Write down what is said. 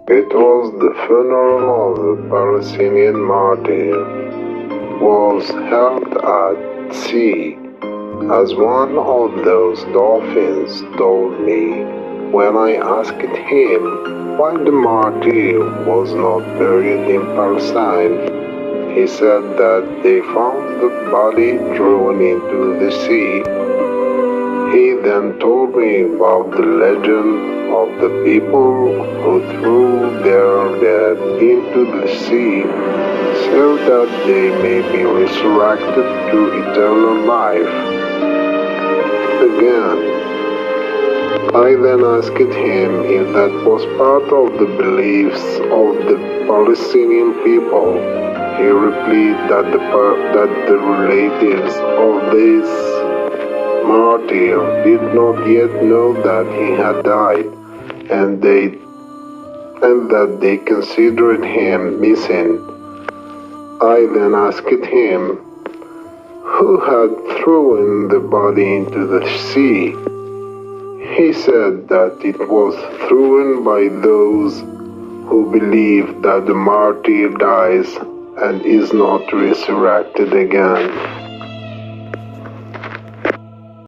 It was the funeral of a Palestinian martyr, was held at sea, as one of those dolphins told me when I asked him why the martyr was not buried in Palestine. He said that they found the body thrown into the sea. He then told me about the legend of the people who threw their dead into the sea so that they may be resurrected to eternal life. Again, I then asked him if that was part of the beliefs of the Palestinian people. He replied that the relatives of this martyr did not yet know that he had died, and that they considered him missing. I then asked him who had thrown the body into the sea. He said that it was thrown by those who believe that the martyr dies and is not resurrected again.